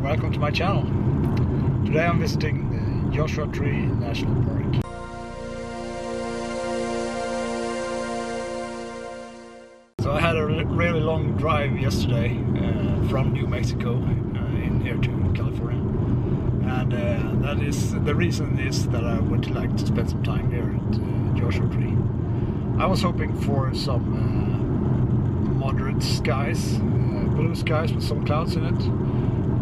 welcome to my channel. Today I'm visiting the Joshua Tree National Park. So I had a really long drive yesterday from New Mexico in here to California, and that is the reason is that I would like to spend some time here at Joshua Tree. I was hoping for some moderate skies, blue skies with some clouds in it,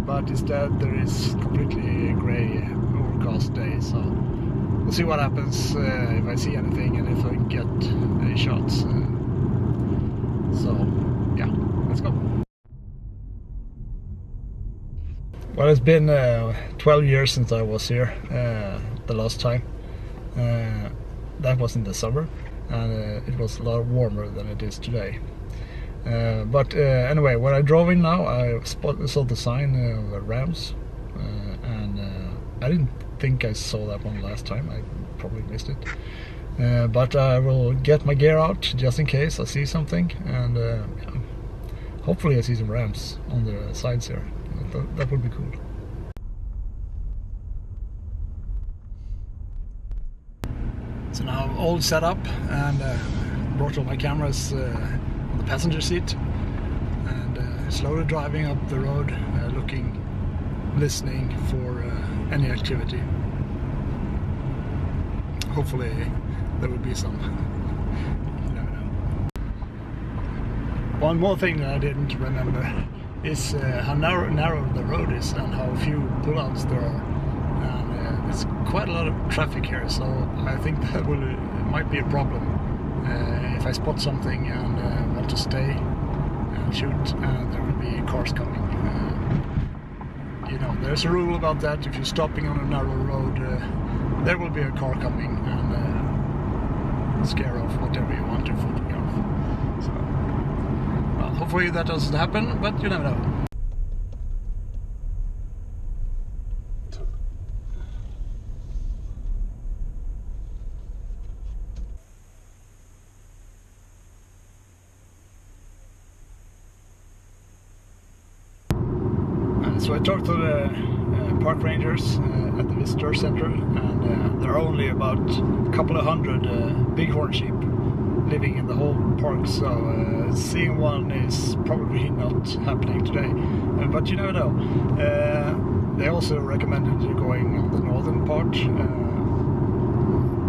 but instead there is completely grey, overcast day. So we'll see what happens if I see anything and if I get any shots. So yeah, let's go. Well, it's been 12 years since I was here the last time. That was in the summer, and it was a lot warmer than it is today. But anyway, when I drove in now, I saw the sign of Rams, and I didn't think I saw that one last time. I probably missed it. But I will get my gear out just in case I see something, and yeah, hopefully I see some Rams on the sides here. That would be cool. So now I'm all set up and brought all my cameras on the passenger seat, and slowly driving up the road, listening for any activity. Hopefully there will be some. You never know. One more thing that I didn't remember is how narrow the road is and how few pullouts there are. And there's quite a lot of traffic here, so I think that might be a problem. If I spot something and want to stay and shoot, there will be cars coming. You know, there's a rule about that. If you're stopping on a narrow road, there will be a car coming and scare off whatever you want to photograph. So, well, hopefully that doesn't happen, but you never know. So I talked to the park rangers at the visitor center, and there are only about a couple of hundred bighorn sheep living in the whole park, so seeing one is probably not happening today, but you never know. They also recommended going on the northern part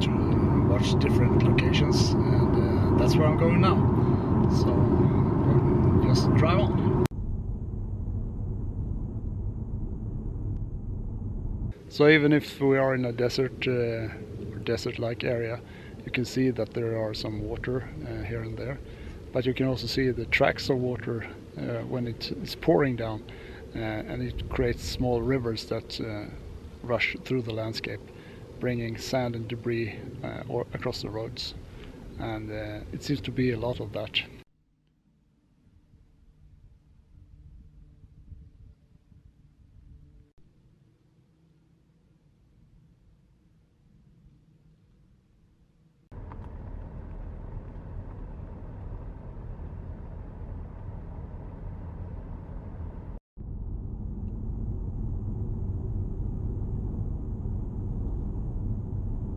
to watch different locations, and that's where I'm going now, so we'll just drive on. So even if we are in a desert-like area, you can see that there are some water here and there. But you can also see the tracks of water when it's pouring down, and it creates small rivers that rush through the landscape, bringing sand and debris across the roads. And it seems to be a lot of that.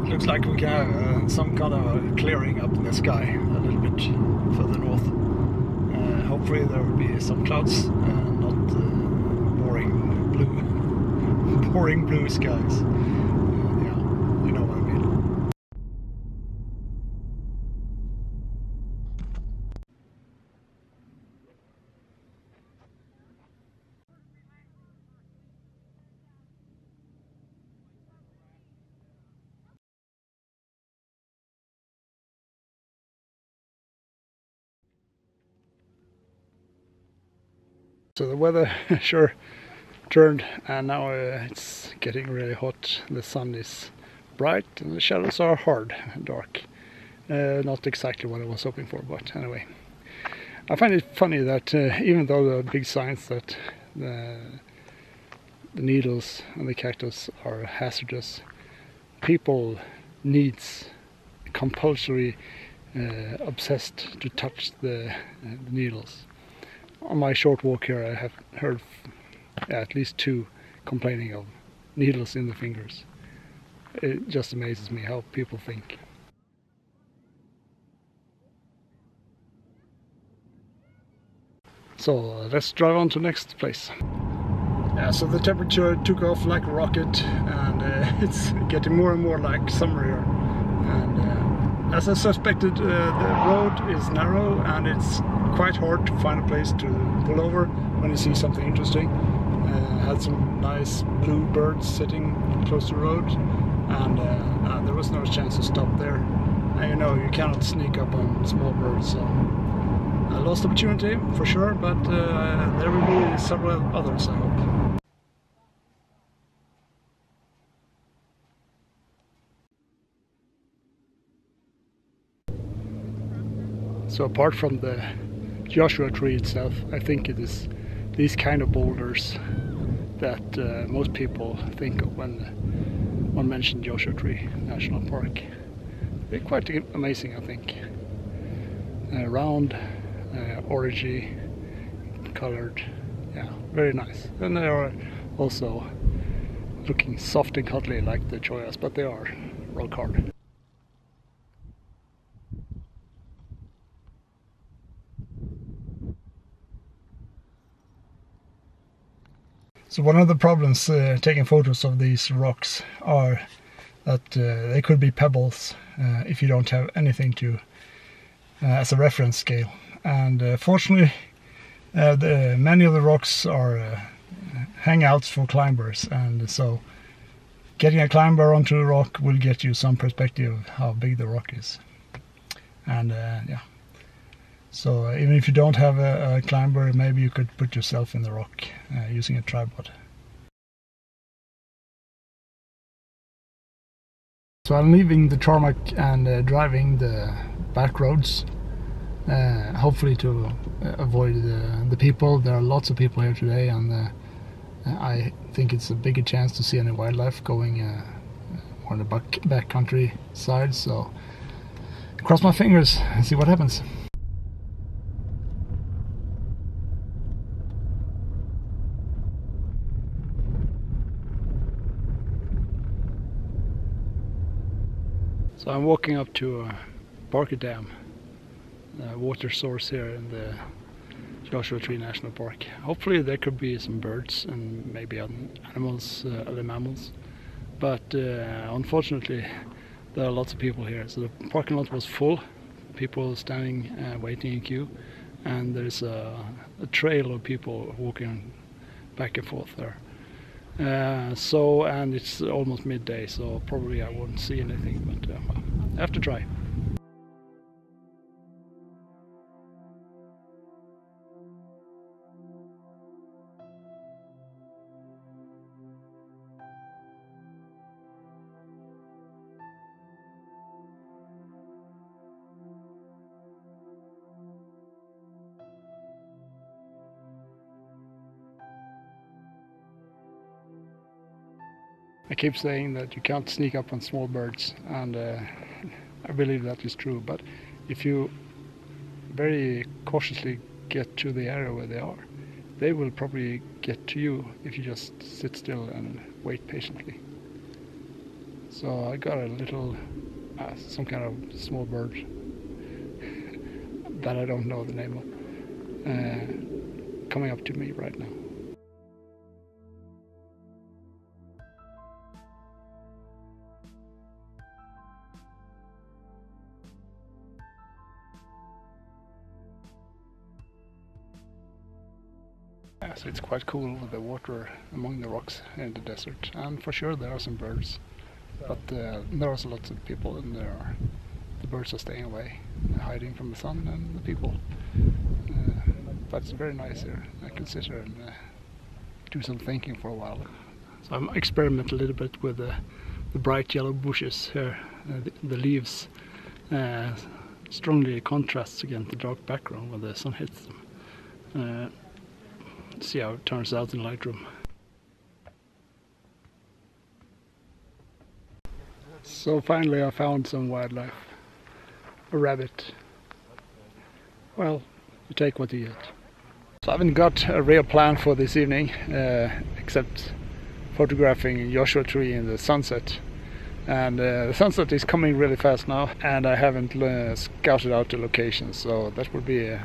Looks like we can have some kind of a clearing up in the sky a little bit further north. Hopefully there will be some clouds, not boring blue skies. Yeah, you know what I mean. So the weather sure turned, and now it's getting really hot. The sun is bright and the shadows are hard and dark. Not exactly what I was hoping for, but anyway. I find it funny that even though there are big signs that the needles and the cactus are hazardous, people needs compulsory obsessed to touch the needles. On my short walk here, I have heard at least 2 complaining of needles in the fingers. It just amazes me how people think. So let's drive on to the next place. Yeah, so the temperature took off like a rocket, and it's getting more and more like summer here. And as I suspected, the road is narrow and it's quite hard to find a place to pull over when you see something interesting. Had some nice blue birds sitting close to the road, and there was no chance to stop there. And you know, you cannot sneak up on small birds, so I lost opportunity for sure, but there will be several others, I hope. So apart from the Joshua tree itself, I think it is these kind of boulders that most people think of when one mentions Joshua Tree National Park. They're quite amazing, I think. Round, orangey, colored, yeah, very nice. And they are also looking soft and cuddly like the choyas, but they are rock hard. So one of the problems taking photos of these rocks are that they could be pebbles if you don't have anything to as a reference scale. And fortunately, many of the rocks are hangouts for climbers, and so getting a climber onto the rock will get you some perspective of how big the rock is. And yeah. So even if you don't have a climber, maybe you could put yourself in the rock using a tripod. So I'm leaving the tarmac and driving the back roads, hopefully to avoid the people. There are lots of people here today, and I think it's a bigger chance to see any wildlife going on the back country side. So cross my fingers and see what happens. So I'm walking up to Barker Dam, water source here in the Joshua Tree National Park. Hopefully there could be some birds and maybe animals, other mammals, but unfortunately there are lots of people here. So the parking lot was full, people standing waiting in queue, and there's a trail of people walking back and forth there. And it's almost midday, so probably I won't see anything, but well, I have to try. I keep saying that you can't sneak up on small birds, and I believe that is true, but if you very cautiously get to the area where they are, they will probably get to you if you just sit still and wait patiently. So I got a little, some kind of small bird that I don't know the name of, coming up to me right now. So it's quite cool with the water among the rocks in the desert, and for sure there are some birds, but there are also lots of people, and the birds are staying away, hiding from the sun and the people. But it's very nice here. I can sit here and do some thinking for a while. So I'm experimenting a little bit with the bright yellow bushes here. The leaves strongly contrasts against the dark background when the sun hits them. See how it turns out in Lightroom. So finally I found some wildlife. A rabbit. Well, you take what you get. So I haven't got a real plan for this evening, except photographing Joshua Tree in the sunset. And the sunset is coming really fast now, and I haven't scouted out the location, so that would be a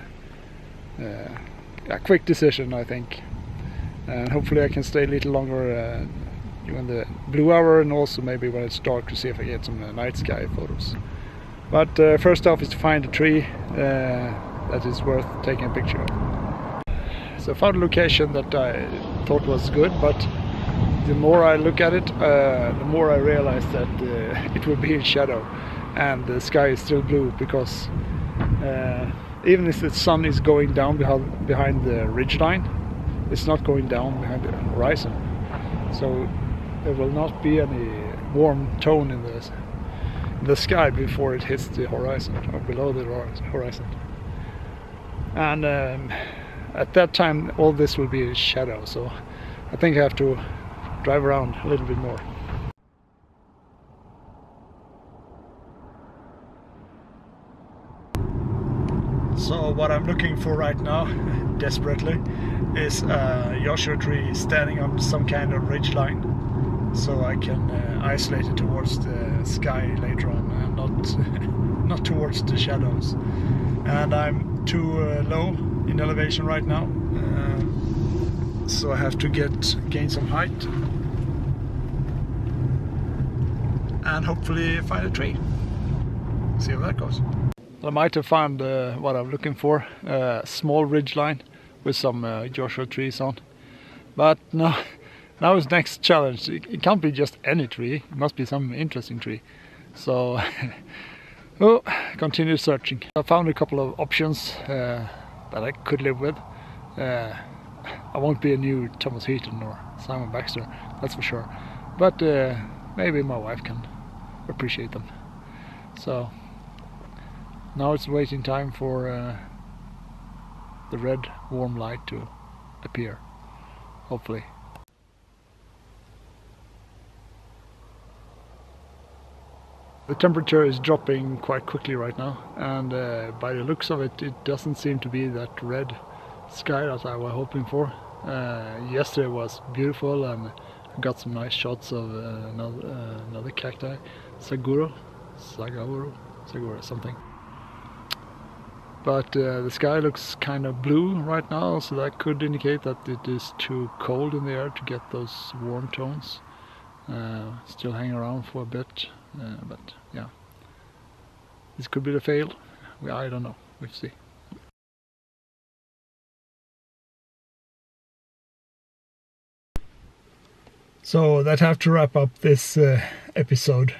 quick decision, I think. And hopefully I can stay a little longer during the blue hour, and also maybe when it's dark, to see if I get some night sky photos. But first off is to find a tree that is worth taking a picture of. So I found a location that I thought was good, but the more I look at it, the more I realize that it will be in shadow, and the sky is still blue, because even if the sun is going down behind the ridgeline, it's not going down behind the horizon. So there will not be any warm tone in the sky before it hits the horizon, or below the horizon. And at that time all this will be in shadow, so I think I have to drive around a little bit more. So what I'm looking for right now, desperately, is a Joshua tree standing on some kind of ridge line, so I can isolate it towards the sky later on, and not towards the shadows. And I'm too low in elevation right now, so I have to gain some height and hopefully find a tree. See how that goes. I might have found what I'm looking for, a small ridge line with some Joshua trees on. But now is next challenge. It can't be just any tree, it must be some interesting tree. So continue searching. I found a couple of options that I could live with. I won't be a new Thomas Heaton or Simon Baxter, that's for sure. But maybe my wife can appreciate them. So now it's waiting time for the red warm light to appear, hopefully. The temperature is dropping quite quickly right now, and by the looks of it, it doesn't seem to be that red sky that I was hoping for. Yesterday was beautiful, and I got some nice shots of another cacti, Saguro, something. But the sky looks kind of blue right now, so that could indicate that it is too cold in the air to get those warm tones. Still hang around for a bit, but yeah, this could be the fail. I don't know, we'll see. So that have to wrap up this episode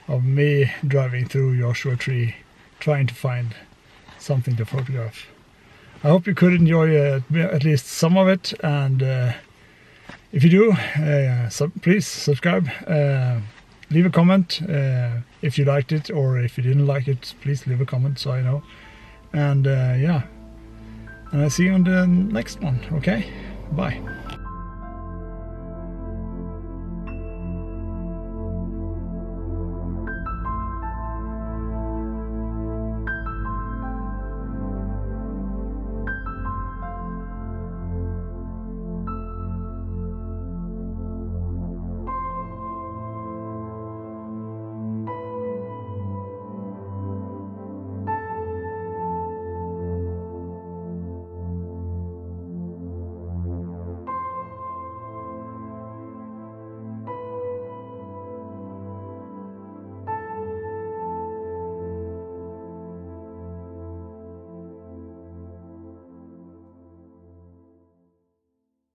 of me driving through Joshua Tree, trying to find something to photograph. I hope you could enjoy at least some of it, and if you do, please subscribe, leave a comment if you liked it, or if you didn't like it, please leave a comment so I know. And yeah, and I'll see you on the next one. Okay, bye.